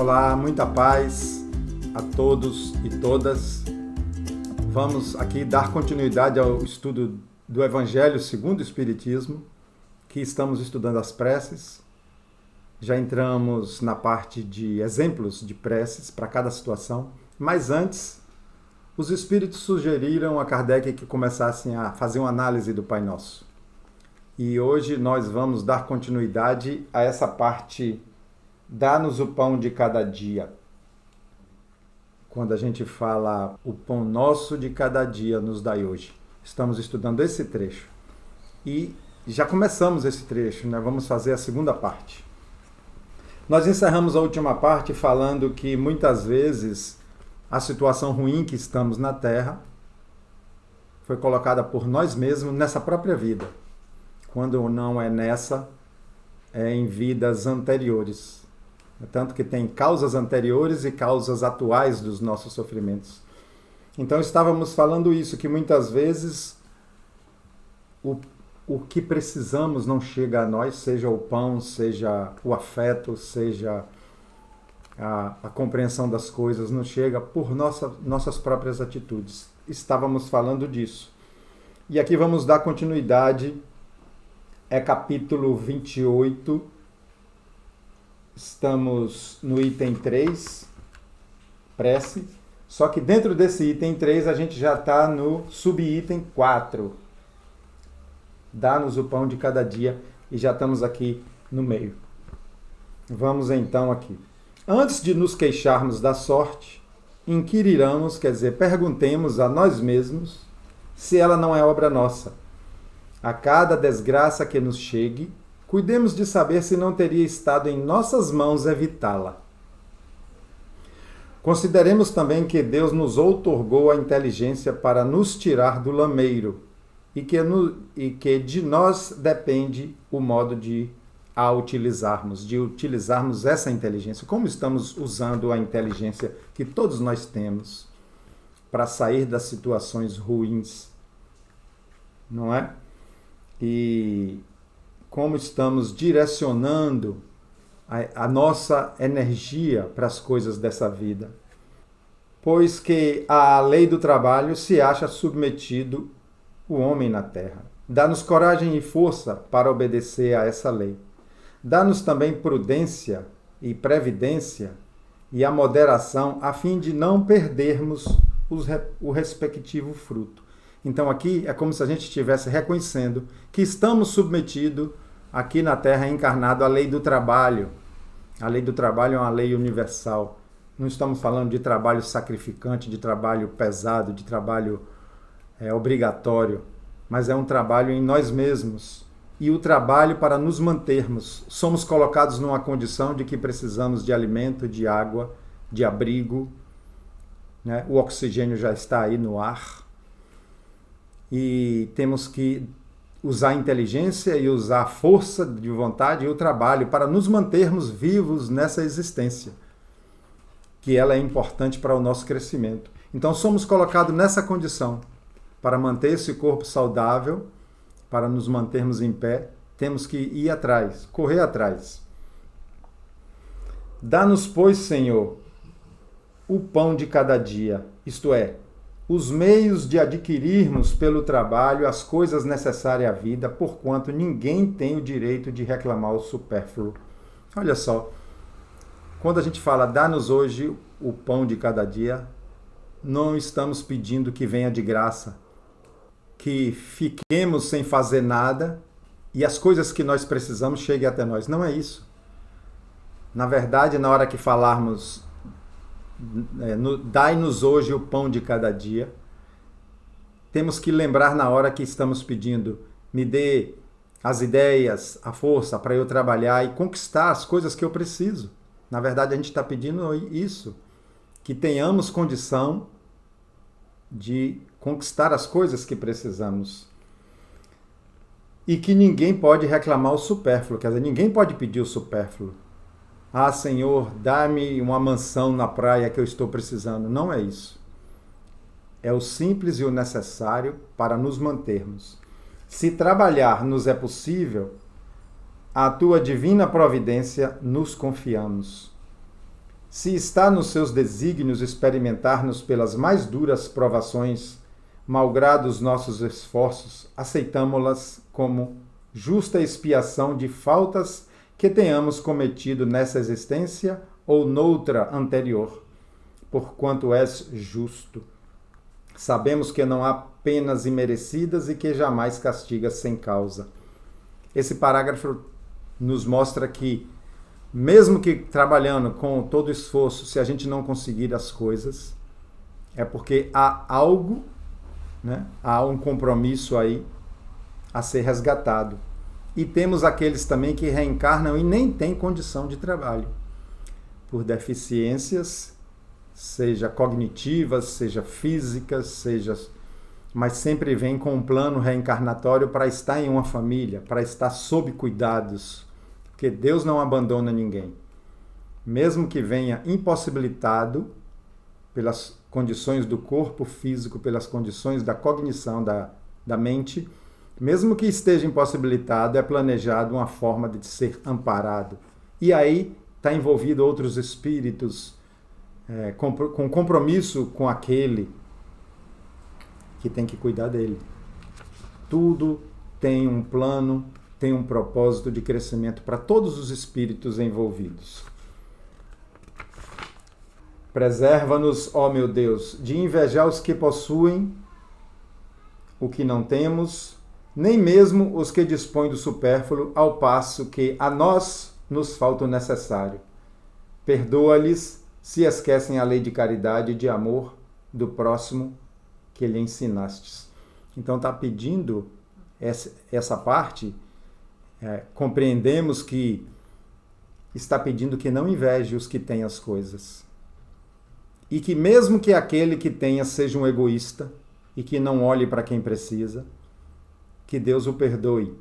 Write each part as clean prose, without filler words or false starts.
Olá, muita paz a todos e todas. Vamos aqui dar continuidade ao estudo do Evangelho segundo o Espiritismo, que estamos estudando as preces. Já entramos na parte de exemplos de preces para cada situação, mas antes, os Espíritos sugeriram a Kardec que começassem a fazer uma análise do Pai Nosso. E hoje nós vamos dar continuidade a essa parte, dá-nos o pão de cada dia. Quando a gente fala o pão nosso de cada dia nos dai hoje. Estamos estudando esse trecho. E já começamos esse trecho, né? Vamos fazer a segunda parte. Nós encerramos a última parte falando que muitas vezes a situação ruim que estamos na Terra foi colocada por nós mesmos nessa própria vida. Quando não é nessa, é em vidas anteriores. Tanto que tem causas anteriores e causas atuais dos nossos sofrimentos. Então estávamos falando isso, que muitas vezes o que precisamos não chega a nós, seja o pão, seja o afeto, seja a compreensão das coisas, não chega por nossas próprias atitudes. Estávamos falando disso. E aqui vamos dar continuidade. É capítulo 28, estamos no item 3, prece, só que dentro desse item 3 a gente já está no subitem 4, dá-nos o pão de cada dia, e já estamos aqui no meio. Vamos então aqui. Antes de nos queixarmos da sorte, inquiriramos, quer dizer, perguntemos a nós mesmos se ela não é obra nossa. A cada desgraça que nos chegue, cuidemos de saber se não teria estado em nossas mãos evitá-la. Consideremos também que Deus nos outorgou a inteligência para nos tirar do lameiro e que de nós depende o modo de a utilizarmos essa inteligência. Como estamos usando a inteligência que todos nós temos para sair das situações ruins, não é? E como estamos direcionando a nossa energia para as coisas dessa vida. Pois que à lei do trabalho se acha submetido o homem na terra. Dá-nos coragem e força para obedecer a essa lei. Dá-nos também prudência e previdência e a moderação a fim de não perdermos o respectivo fruto. Então aqui é como se a gente estivesse reconhecendo que estamos submetidos aqui na Terra encarnado à lei do trabalho. A lei do trabalho é uma lei universal. Não estamos falando de trabalho sacrificante, de trabalho pesado, de trabalho obrigatório, mas é um trabalho em nós mesmos. E o trabalho para nos mantermos. Somos colocados numa condição de que precisamos de alimento, de água, de abrigo, né? O oxigênio já está aí no ar. E temos que usar a inteligência e usar a força de vontade e o trabalho para nos mantermos vivos nessa existência, que ela é importante para o nosso crescimento. Então somos colocados nessa condição para manter esse corpo saudável, para nos mantermos em pé, temos que ir atrás, correr atrás. Dá-nos, pois, Senhor, o pão de cada dia, isto é, os meios de adquirirmos pelo trabalho as coisas necessárias à vida, porquanto ninguém tem o direito de reclamar o supérfluo. Olha só, quando a gente fala, dá-nos hoje o pão de cada dia, não estamos pedindo que venha de graça, que fiquemos sem fazer nada e as coisas que nós precisamos cheguem até nós. Não é isso. Na verdade, na hora que falarmos dai-nos hoje o pão de cada dia, temos que lembrar na hora que estamos pedindo, me dê as ideias, a força para eu trabalhar e conquistar as coisas que eu preciso. Na verdade, a gente está pedindo isso, que tenhamos condição de conquistar as coisas que precisamos. E que ninguém pode reclamar o supérfluo, quer dizer, ninguém pode pedir o supérfluo. Ah, Senhor, dá-me uma mansão na praia que eu estou precisando. Não é isso. É o simples e o necessário para nos mantermos. Se trabalhar nos é possível, a tua divina providência nos confiamos. Se está nos seus desígnios experimentar-nos pelas mais duras provações, malgrado os nossos esforços, aceitamo-las como justa expiação de faltas que tenhamos cometido nessa existência ou noutra anterior, porquanto és justo. Sabemos que não há penas imerecidas e que jamais castigas sem causa. Esse parágrafo nos mostra que, mesmo que trabalhando com todo esforço, se a gente não conseguir as coisas, é porque há algo, né? Há um compromisso aí a ser resgatado. E temos aqueles também que reencarnam e nem têm condição de trabalho, por deficiências, seja cognitivas, seja físicas, mas sempre vem com um plano reencarnatório para estar em uma família, para estar sob cuidados, porque Deus não abandona ninguém. Mesmo que venha impossibilitado pelas condições do corpo físico, pelas condições da cognição da mente, mesmo que esteja impossibilitado, é planejado uma forma de ser amparado. E aí está envolvido outros espíritos, com compromisso com aquele que tem que cuidar dele. Tudo tem um plano, tem um propósito de crescimento para todos os espíritos envolvidos. Preserva-nos, ó meu Deus, de invejar os que possuem o que não temos, nem mesmo os que dispõem do supérfluo, ao passo que a nós nos falta o necessário. Perdoa-lhes se esquecem a lei de caridade e de amor do próximo que lhe ensinastes. Então está pedindo essa parte, compreendemos que está pedindo que não inveje os que têm as coisas. E que mesmo que aquele que tenha seja um egoísta e que não olhe para quem precisa, que Deus o perdoe.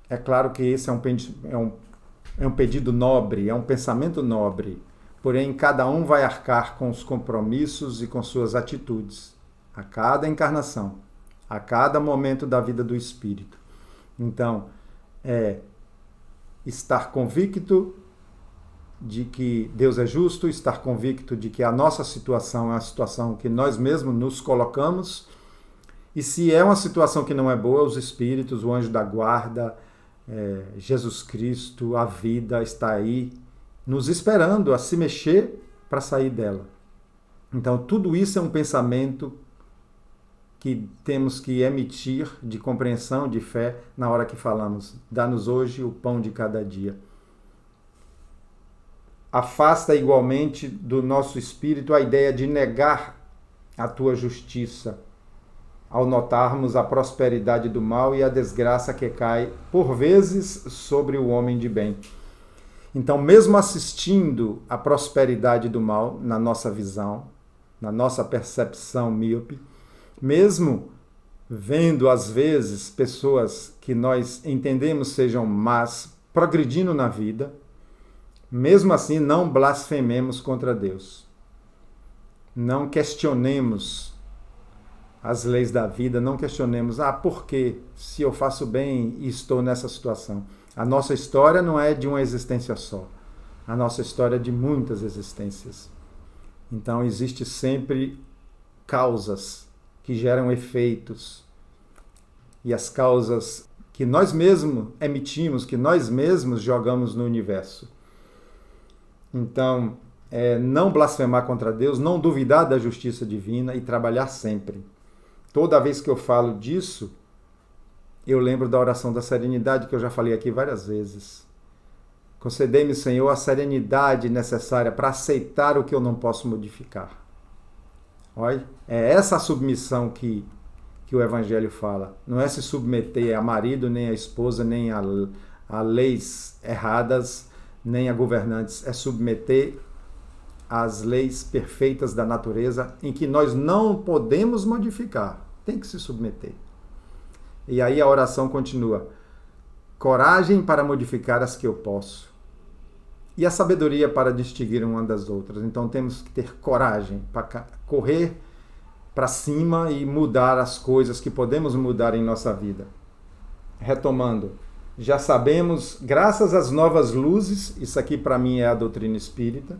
É claro que esse é um pedido nobre, é um pensamento nobre, porém cada um vai arcar com os compromissos e com suas atitudes, a cada encarnação, a cada momento da vida do espírito. Então, estar convicto de que Deus é justo, estar convicto de que a nossa situação é uma situação que nós mesmos nos colocamos, e se é uma situação que não é boa, os espíritos, o anjo da guarda, Jesus Cristo, a vida está aí, nos esperando a se mexer para sair dela. Então, tudo isso é um pensamento que temos que emitir de compreensão, de fé, na hora que falamos, dá-nos hoje o pão de cada dia. Afasta igualmente do nosso espírito a ideia de negar a tua justiça, ao notarmos a prosperidade do mal e a desgraça que cai, por vezes, sobre o homem de bem. Então, mesmo assistindo à prosperidade do mal na nossa visão, na nossa percepção míope, mesmo vendo, às vezes, pessoas que nós entendemos sejam más, progredindo na vida, mesmo assim, não blasfememos contra Deus. Não questionemos as leis da vida, não questionemos, por que se eu faço bem e estou nessa situação? A nossa história não é de uma existência só. A nossa história é de muitas existências. Então, existe sempre causas que geram efeitos. E as causas que nós mesmos emitimos, que nós mesmos jogamos no universo. Então, não blasfemar contra Deus, não duvidar da justiça divina e trabalhar sempre. Toda vez que eu falo disso, eu lembro da oração da serenidade, que eu já falei aqui várias vezes. Concedei-me, Senhor, a serenidade necessária para aceitar o que eu não posso modificar. Olha, é essa a submissão que o Evangelho fala. Não é se submeter a marido, nem a esposa, nem a leis erradas, nem a governantes. É submeter às leis perfeitas da natureza, em que nós não podemos modificar. Tem que se submeter. E aí a oração continua. Coragem para modificar as que eu posso. E a sabedoria para distinguir uma das outras. Então temos que ter coragem para correr para cima e mudar as coisas que podemos mudar em nossa vida. Retomando, já sabemos, graças às novas luzes, isso aqui para mim é a doutrina espírita,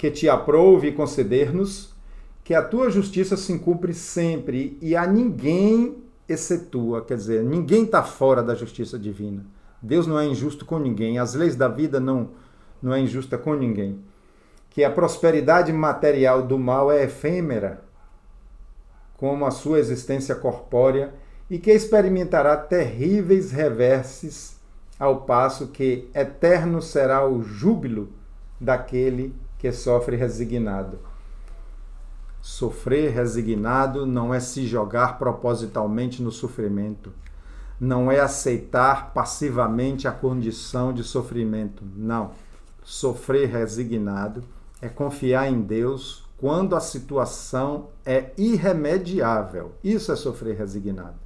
que te aprouve conceder-nos, que a tua justiça se cumpre sempre e a ninguém excetua, quer dizer, ninguém está fora da justiça divina. Deus não é injusto com ninguém, as leis da vida não é injusta com ninguém. Que a prosperidade material do mal é efêmera, como a sua existência corpórea, e que experimentará terríveis reverses, ao passo que eterno será o júbilo daquele que sofre resignado. Sofrer resignado não é se jogar propositalmente no sofrimento, não é aceitar passivamente a condição de sofrimento, não. Sofrer resignado é confiar em Deus quando a situação é irremediável. Isso é sofrer resignado.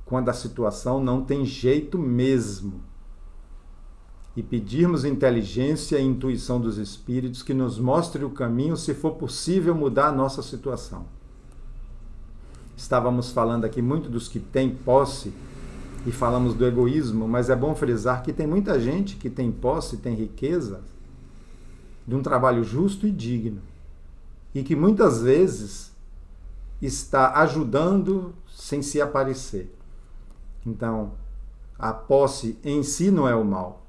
Quando a situação não tem jeito mesmo. E pedirmos inteligência e intuição dos Espíritos que nos mostre o caminho se for possível mudar a nossa situação. Estávamos falando aqui muito dos que têm posse e falamos do egoísmo, mas é bom frisar que tem muita gente que tem posse, tem riqueza, de um trabalho justo e digno, e que muitas vezes está ajudando sem se aparecer. Então, a posse em si não é o mal.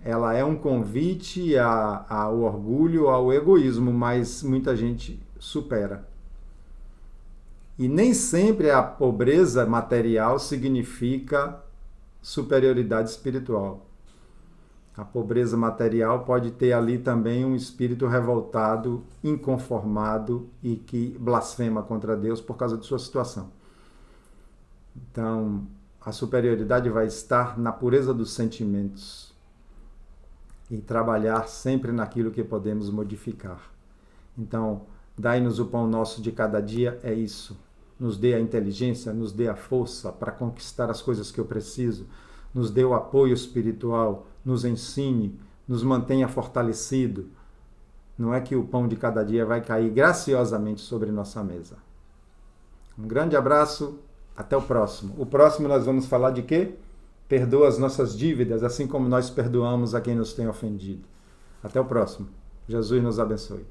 Ela é um convite ao orgulho, ao egoísmo, mas muita gente supera. E nem sempre a pobreza material significa superioridade espiritual. A pobreza material pode ter ali também um espírito revoltado, inconformado e que blasfema contra Deus por causa de sua situação. Então, a superioridade vai estar na pureza dos sentimentos e trabalhar sempre naquilo que podemos modificar. Então, dai-nos o pão nosso de cada dia, é isso. Nos dê a inteligência, nos dê a força para conquistar as coisas que eu preciso, nos dê o apoio espiritual, nos ensine, nos mantenha fortalecido. Não é que o pão de cada dia vai cair graciosamente sobre nossa mesa. Um grande abraço, até o próximo. O próximo nós vamos falar de quê? Perdoa as nossas dívidas, assim como nós perdoamos a quem nos tem ofendido. Até o próximo. Jesus nos abençoe.